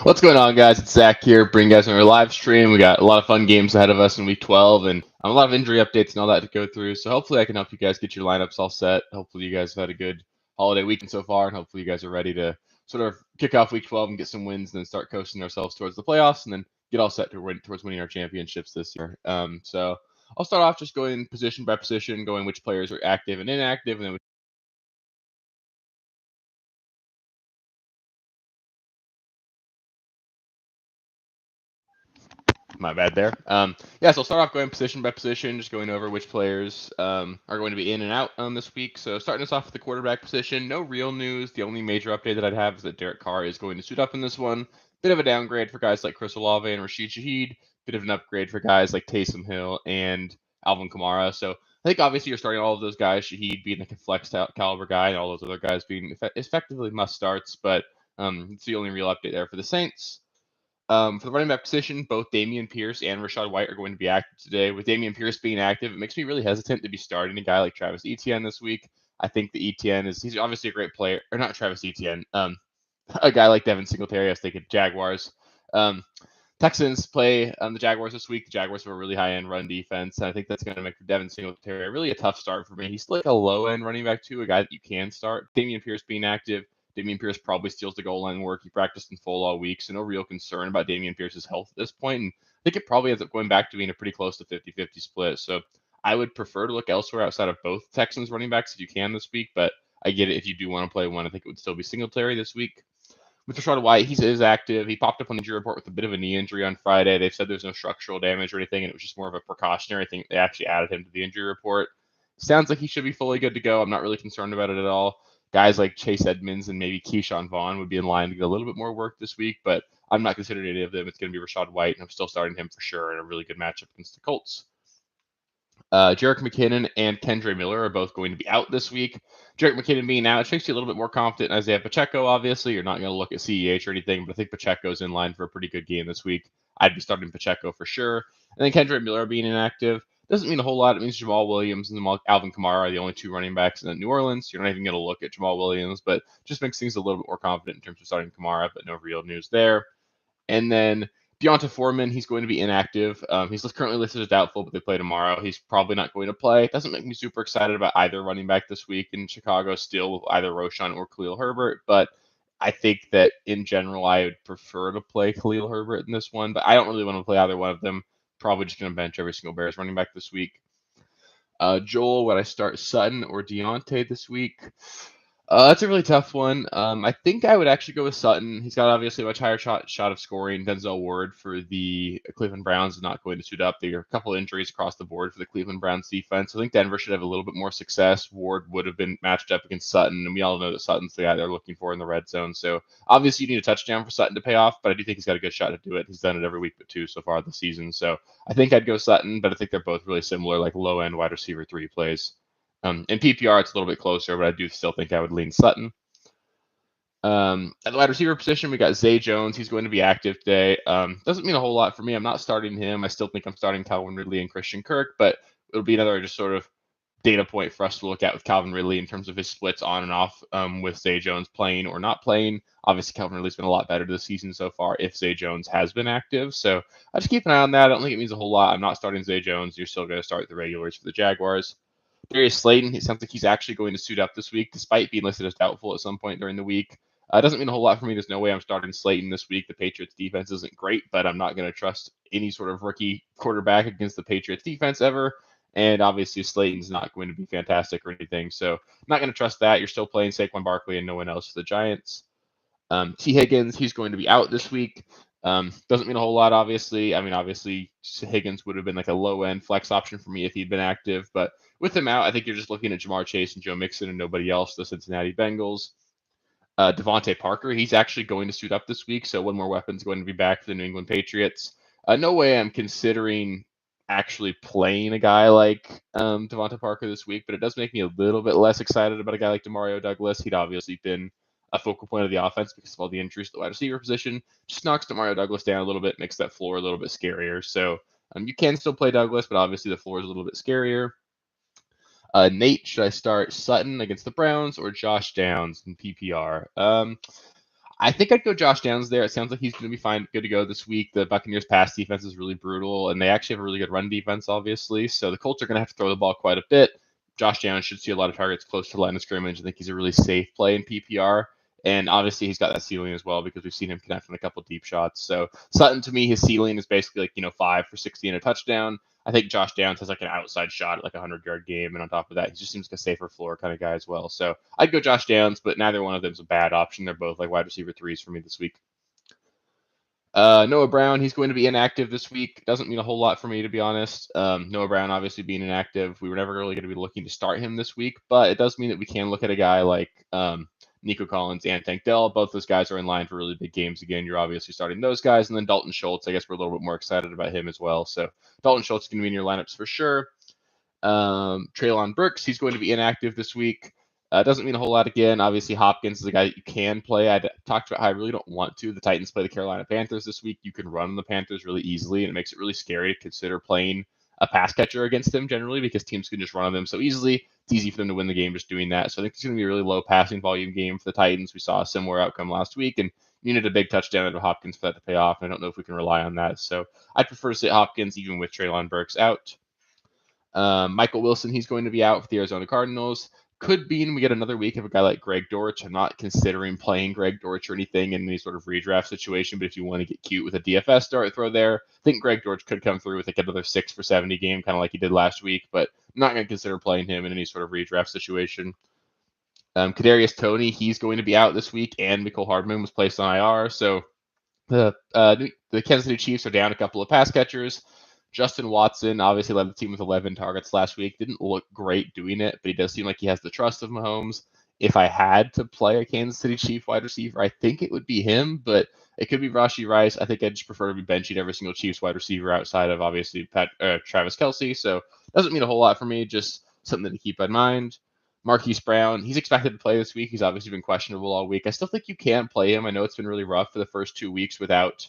What's going on, guys? It's Zach here, bringing you guys on our live stream. We got a lot of fun games ahead of us in Week 12 and a lot of injury updates and all that to go through. So hopefully I can help you guys get your lineups all set. Hopefully you guys have had a good holiday weekend so far, and hopefully you guys are ready to sort of kick off Week 12 and get some wins and then start coasting ourselves towards the playoffs and then get all set to win towards winning our championships this year. So I'll start off just going position by position, going which players are active and inactive, and then my bad there. Yeah, so I'll start off going position by position, just going over which players are going to be in and out this week. So starting us off with the quarterback position, no real news. The only major update that I'd have is that Derek Carr is going to suit up in this one. Bit of a downgrade for guys like Chris Olave and Rashid Shaheed. Bit of an upgrade for guys like Taysom Hill and Alvin Kamara. So I think obviously you're starting all of those guys, Shaheed being like a flex caliber guy, and all those other guys being effectively must starts. But it's the only real update there for the Saints. For the running back position, both Dameon Pierce and Rachaad White are going to be active today. With Dameon Pierce being active, it makes me really hesitant to be starting a guy like Travis Etienne this week. I think the Etienne he's obviously a great player, or not Travis Etienne, a guy like Devin Singletary. I was thinking Jaguars. Um, Texans play the Jaguars this week. The Jaguars have a really high end run defense. And I think that's going to make Devin Singletary really a tough start for me. He's like a low end running back too, a guy that you can start. Dameon Pierce being active. Dameon Pierce probably steals the goal line work. He practiced in full all week, so no real concern about Dameon Pierce's health at this point. And I think it probably ends up going back to being a pretty close to 50-50 split. So I would prefer to look elsewhere outside of both Texans running backs if you can this week. But I get it if you do want to play one. I think it would still be Singletary this week. With Rachaad White, he is active. He popped up on the injury report with a bit of a knee injury on Friday. They've said there's no structural damage or anything, and it was just more of a precautionary thing. They actually added him to the injury report. Sounds like he should be fully good to go. I'm not really concerned about it at all. Guys like Chase Edmonds and maybe Keyshawn Vaughn would be in line to get a little bit more work this week, but I'm not considering any of them. It's going to be Rachaad White, and I'm still starting him for sure in a really good matchup against the Colts. Jerick McKinnon and Kendre Miller are both going to be out this week. Jerick McKinnon being out, it makes you a little bit more confident in Isaiah Pacheco, obviously. You're not going to look at CEH or anything, but I think Pacheco's in line for a pretty good game this week. I'd be starting Pacheco for sure. And then Kendre Miller being inactive doesn't mean a whole lot. It means Jamal Williams and Alvin Kamara are the only two running backs in New Orleans. You're not even going to look at Jamal Williams, but just makes things a little bit more confident in terms of starting Kamara, but no real news there. And then D'Onta Foreman, he's going to be inactive. He's currently listed as doubtful, but they play tomorrow. He's probably not going to play. It doesn't make me super excited about either running back this week in Chicago still with either Roschon or Khalil Herbert, but I think that in general, I would prefer to play Khalil Herbert in this one, but I don't really want to play either one of them. Probably just going to bench every single Bears running back this week. Joel, would I start Sutton or Deontay this week? That's a really tough one. I think I would actually go with Sutton. He's got obviously a much higher shot of scoring. Denzel Ward for the Cleveland Browns is not going to suit up. There are a couple of injuries across the board for the Cleveland Browns defense. I think Denver should have a little bit more success. Ward would have been matched up against Sutton, and we all know that Sutton's the guy they're looking for in the red zone. So obviously you need a touchdown for Sutton to pay off, but I do think he's got a good shot to do it. He's done it every week but two so far this season. So I think I'd go Sutton, but I think they're both really similar, like low-end wide receiver 3 plays. In PPR, it's a little bit closer, but I do still think I would lean Sutton. At the wide receiver position, we got Zay Jones. He's going to be active today. Doesn't mean a whole lot for me. I'm not starting him. I still think I'm starting Calvin Ridley and Christian Kirk, but it'll be another just sort of data point for us to look at with Calvin Ridley in terms of his splits on and off with Zay Jones playing or not playing. Obviously, Calvin Ridley's been a lot better this season so far if Zay Jones has been active. So I just keep an eye on that. I don't think it means a whole lot. I'm not starting Zay Jones. You're still going to start the regulars for the Jaguars. Darius Slayton, it sounds like he's actually going to suit up this week, despite being listed as doubtful at some point during the week. Doesn't mean a whole lot for me. There's no way I'm starting Slayton this week. The Patriots defense isn't great, but I'm not going to trust any sort of rookie quarterback against the Patriots defense ever. And obviously Slayton's not going to be fantastic or anything. So I'm not going to trust that. You're still playing Saquon Barkley and no one else for the Giants. T. Higgins, he's going to be out this week. Doesn't mean a whole lot, obviously. I mean, obviously, Higgins would have been like a low-end flex option for me if he'd been active. But with him out, I think you're just looking at Jamar Chase and Joe Mixon and nobody else, the Cincinnati Bengals. Devontae Parker, he's actually going to suit up this week, so one more weapon's going to be back for the New England Patriots. No way I'm considering actually playing a guy like Devontae Parker this week, but it does make me a little bit less excited about a guy like Demario Douglas. He'd obviously been a focal point of the offense because of all the injuries to the wide receiver position. Just knocks Demario Douglas down a little bit, makes that floor a little bit scarier. So you can still play Douglas, but obviously the floor is a little bit scarier. Nate, should I start Sutton against the Browns or Josh Downs in PPR? I think I'd go Josh Downs there. It sounds like he's going to be fine, good to go this week. The Buccaneers' pass defense is really brutal, and they actually have a really good run defense, obviously. So the Colts are going to have to throw the ball quite a bit. Josh Downs should see a lot of targets close to the line of scrimmage. I think he's a really safe play in PPR. And obviously, he's got that ceiling as well because we've seen him connect on a couple deep shots. So Sutton, to me, his ceiling is basically like 5 for 60 and a touchdown. I think Josh Downs has like an outside shot at like a 100-yard game, and on top of that, he just seems like a safer floor kind of guy as well. So I'd go Josh Downs, but neither one of them is a bad option. They're both like wide receiver 3s for me this week. Noah Brown, he's going to be inactive this week. Doesn't mean a whole lot for me, to be honest. Noah Brown obviously being inactive, we were never really going to be looking to start him this week, but it does mean that we can look at a guy like Nico Collins and Tank Dell. Both those guys are in line for really big games again. You're obviously starting those guys. And then Dalton Schultz, I guess we're a little bit more excited about him as well. So Dalton Schultz is going to be in your lineups for sure. Treylon Burks, he's going to be inactive this week. Doesn't mean a whole lot again. Obviously, Hopkins is a guy that you can play. I talked about how I really don't want to. The Titans play the Carolina Panthers this week. You can run the Panthers really easily, and it makes it really scary to consider playing a pass catcher against them generally because teams can just run on them so easily. It's easy for them to win the game just doing that. So I think it's going to be a really low passing volume game for the Titans. We saw a similar outcome last week, and you needed a big touchdown out of Hopkins for that to pay off. I don't know if we can rely on that. So I'd prefer to sit Hopkins even with Treylon Burks out. Michael Wilson, he's going to be out for the Arizona Cardinals. Could be we get another week of a guy like Greg Dortch. I'm not considering playing Greg Dortch or anything in any sort of redraft situation, but if you want to get cute with a DFS start throw there, I think Greg Dortch could come through with like another 6 for 70 game, kind of like he did last week, but I'm not going to consider playing him in any sort of redraft situation. Kadarius Toney, he's going to be out this week, and Mecole Hardman was placed on IR, so the Kansas City Chiefs are down a couple of pass catchers. Justin Watson obviously led the team with 11 targets last week. Didn't look great doing it, but he does seem like he has the trust of Mahomes. If I had to play a Kansas City Chief wide receiver, I think it would be him, but it could be Rashee Rice. I think I'd just prefer to be benching every single Chiefs wide receiver outside of obviously Travis Kelce. So doesn't mean a whole lot for me, just something to keep in mind. Marquise Brown, he's expected to play this week. He's obviously been questionable all week. I still think you can play him. I know it's been really rough for the first 2 weeks without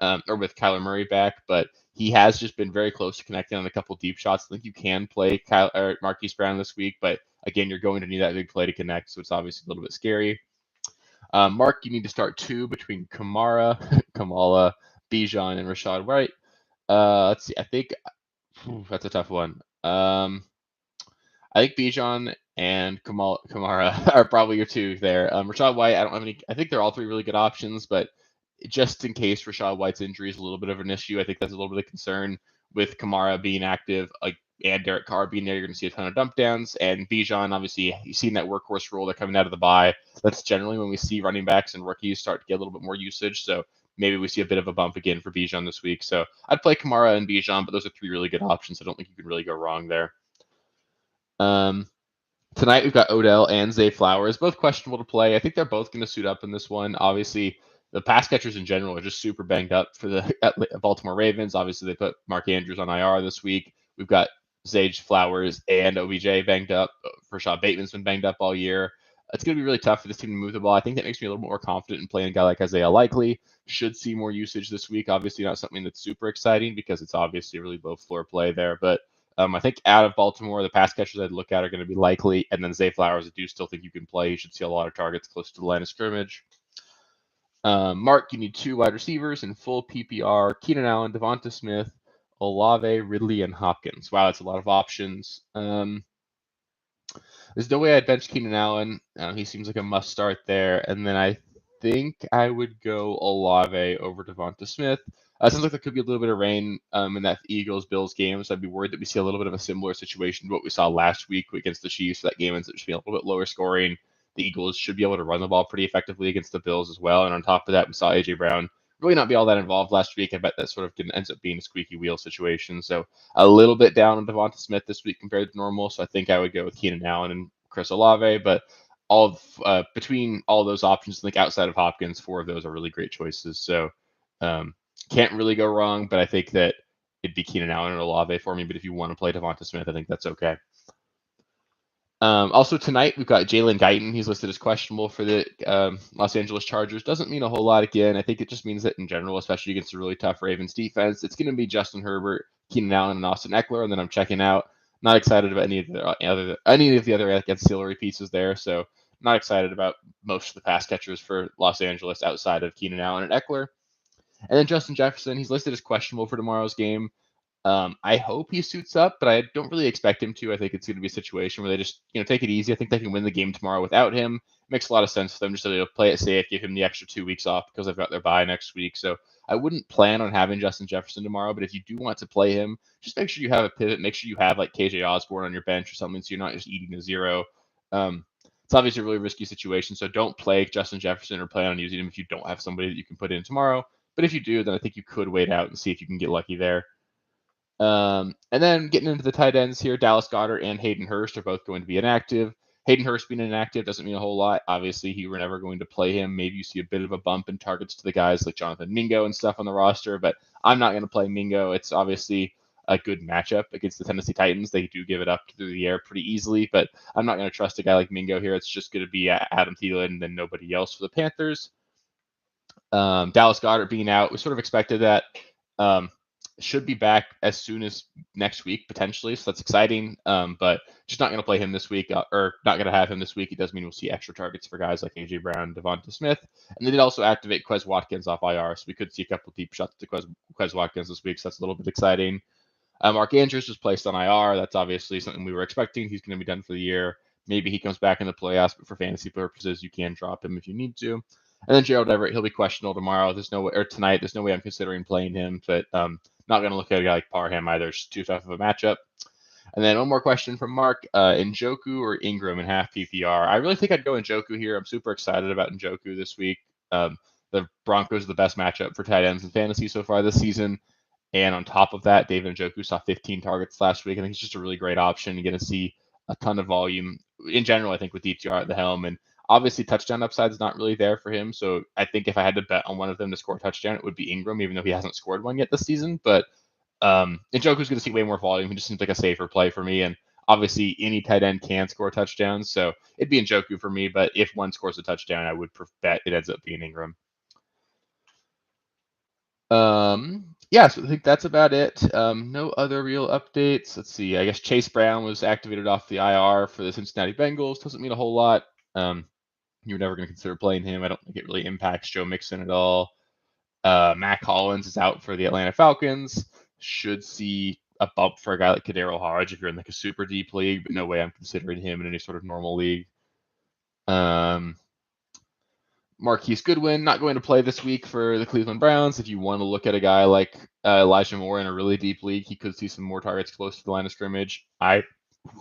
or with Kyler Murray back, but he has just been very close to connecting on a couple deep shots. I think you can play Marquise Brown this week, but again, you're going to need that big play to connect, so it's obviously a little bit scary. Mark, you need to start 2 between Kamala, Bijan, and Rachaad White. Let's see. I think that's a tough one. I think Bijan and Kamara are probably your 2 there. Rachaad White, I don't have any. I think they're all 3 really good options, but just in case Rachaad White's injury is a little bit of an issue, I think that's a little bit of concern with Kamara being active, and Derek Carr being there. You're going to see a ton of dump downs, and Bijan, obviously, you've seen that workhorse role. They're coming out of the bye. That's generally when we see running backs and rookies start to get a little bit more usage. So maybe we see a bit of a bump again for Bijan this week. So I'd play Kamara and Bijan, but those are 3 really good options. I don't think you can really go wrong there. Tonight we've got Odell and Zay Flowers, both questionable to play. I think they're both going to suit up in this one. Obviously, the pass catchers in general are just super banged up for the Baltimore Ravens. Obviously, they put Mark Andrews on IR this week. We've got Zay Flowers and OBJ banged up. Rashad Bateman's been banged up all year. It's going to be really tough for this team to move the ball. I think that makes me a little bit more confident in playing a guy like Isaiah Likely. Should see more usage this week. Obviously, not something that's super exciting because it's obviously a really low floor play there, but I think out of Baltimore, the pass catchers I'd look at are going to be Likely, and then Zay Flowers. I do still think you can play. You should see a lot of targets close to the line of scrimmage. Mark, you need 2 wide receivers in full PPR: Keenan Allen, Devonta Smith, Olave, Ridley, and Hopkins. Wow, that's a lot of options. There's no way I'd bench Keenan Allen. He seems like a must start there. And then I think I would go Olave over Devonta Smith. Sounds like there could be a little bit of rain in that Eagles-Bills game, so I'd be worried that we see a little bit of a similar situation to what we saw last week against the Chiefs. That game ends up just being a little bit lower scoring. The Eagles should be able to run the ball pretty effectively against the Bills as well. And on top of that, we saw A.J. Brown really not be all that involved last week. I bet that sort of ends up being a squeaky wheel situation. So a little bit down on Devonta Smith this week compared to normal. So I think I would go with Keenan Allen and Chris Olave. But between all those options, I think outside of Hopkins, 4 of those are really great choices. So can't really go wrong, but I think that it'd be Keenan Allen and Olave for me. But if you want to play Devonta Smith, I think that's okay. Also tonight, we've got Jalen Guyton. He's listed as questionable for the Los Angeles Chargers. Doesn't mean a whole lot again. I think it just means that in general, especially against a really tough Ravens defense, it's going to be Justin Herbert, Keenan Allen, and Austin Eckler, and then I'm checking out. Not excited about any of the other ancillary pieces there. So not excited about most of the pass catchers for Los Angeles outside of Keenan Allen and Eckler. And then Justin Jefferson, he's listed as questionable for tomorrow's game. I hope he suits up, but I don't really expect him to. I think it's going to be a situation where they just, take it easy. I think they can win the game tomorrow without him. It makes a lot of sense for them just to play it safe, give him the extra 2 weeks off because they've got their bye next week. So I wouldn't plan on having Justin Jefferson tomorrow, but if you do want to play him, just make sure you have a pivot. Make sure you have like KJ Osborne on your bench or something, so you're not just eating a zero. It's obviously a really risky situation, so don't play Justin Jefferson or plan on using him if you don't have somebody that you can put in tomorrow. But if you do, then I think you could wait out and see if you can get lucky there. And then getting into the tight ends here, Dallas Goedert and Hayden Hurst are both going to be inactive. Hayden Hurst being inactive doesn't mean a whole lot. Obviously, you were never going to play him. Maybe you see a bit of a bump in targets to the guys like Jonathan Mingo and stuff on the roster, but I'm not going to play Mingo. It's obviously a good matchup against the Tennessee Titans. They do give it up through the air pretty easily, but I'm not going to trust a guy like Mingo here. It's just going to be Adam Thielen and then nobody else for the Panthers. Dallas Goedert being out, we sort of expected that. Should be back as soon as next week, potentially. So that's exciting. But just not going to play him this week, or not going to have him this week. It does mean we'll see extra targets for guys like A.J. Brown, Devonta Smith. And they did also activate Quez Watkins off IR. So we could see a couple of deep shots to Quez Watkins this week. So that's a little bit exciting. Mark Andrews was placed on IR. That's obviously something we were expecting. He's going to be done for the year. Maybe he comes back in the playoffs, but for fantasy purposes, you can drop him if you need to. And then Gerald Everett, he'll be questionable tomorrow. There's no way, or tonight. There's no way I'm considering playing him, but not going to look at a guy like Parham either. It's too tough of a matchup. And then one more question from Mark: Njoku or Ingram in half PPR? I really think I'd go Njoku here. I'm super excited about Njoku this week. The Broncos are the best matchup for tight ends in fantasy so far this season. And on top of that, David Njoku saw 15 targets last week. I think he's just a really great option. You're going to see a ton of volume in general, I think, with DTR at the helm. And obviously, touchdown upside is not really there for him. So I think if I had to bet on one of them to score a touchdown, it would be Ingram, even though he hasn't scored one yet this season. But Njoku's going to see way more volume. He just seems like a safer play for me. And obviously, any tight end can score touchdowns. So it'd be Njoku for me. But if one scores a touchdown, I would bet it ends up being Ingram. Yeah, so I think that's about it. No other real updates. Let's see. I guess Chase Brown was activated off the IR for the Cincinnati Bengals. Doesn't mean a whole lot. You're never going to consider playing him. I don't think it really impacts Joe Mixon at all. Matt Collins is out for the Atlanta Falcons. Should see a bump for a guy like Kadero Hodge if you're in like a super deep league, but no way I'm considering him in any sort of normal league. Marquise Goodwin not going to play this week for the Cleveland Browns. If you want to look at a guy like Elijah Moore in a really deep league, he could see some more targets close to the line of scrimmage. I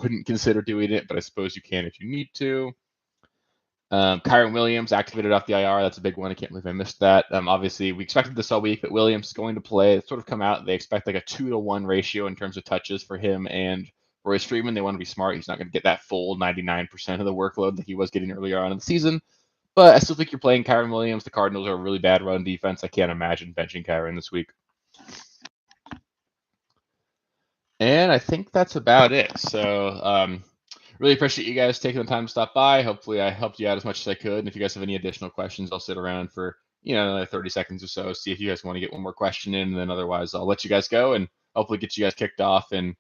wouldn't consider doing it, but I suppose you can if you need to. Kyren Williams activated off the IR. That's a big one. I can't believe I missed that. Obviously, we expected this all week, but Williams is going to play. It's sort of come out. They expect like a 2-to-1 ratio in terms of touches for him and Royce Freeman. They want to be smart. He's not going to get that full 99% of the workload that he was getting earlier on in the season. But I still think you're playing Kyren Williams. The Cardinals are a really bad run defense. I can't imagine benching Kyren this week. And I think that's about it. So really appreciate you guys taking the time to stop by. Hopefully I helped you out as much as I could. And if you guys have any additional questions, I'll sit around for, another 30 seconds or so, see if you guys want to get one more question in. And then otherwise, I'll let you guys go and hopefully get you guys kicked off and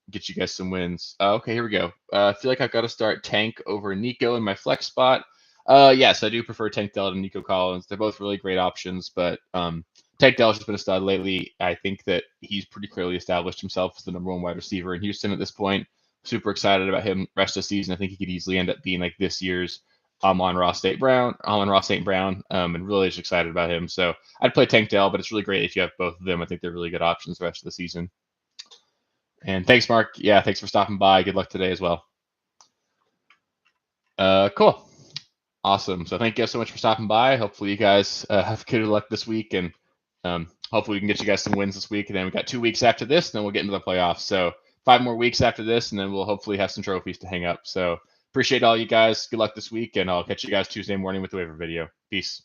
get you guys some wins. Okay, here we go. I feel like I've got to start Tank over Nico in my flex spot. Yes, I do prefer Tank Dell to Nico Collins. They're both really great options, but Tank Dell's just been a stud lately. I think that he's pretty clearly established himself as the number one wide receiver in Houston at this point. Super excited about him rest of the season. I think he could easily end up being like this year's Amon-Ra St. Brown, and really just excited about him. So I'd play Tank Dell, but it's really great if you have both of them. I think they're really good options the rest of the season. And thanks, Mark. Yeah, thanks for stopping by. Good luck today as well. Cool. Awesome. So thank you guys so much for stopping by. Hopefully you guys have good luck this week, and hopefully we can get you guys some wins this week. And then we got 2 weeks after this, and then we'll get into the playoffs. So 5 more weeks after this, and then we'll hopefully have some trophies to hang up. So appreciate all you guys. Good luck this week, and I'll catch you guys Tuesday morning with the waiver video. Peace.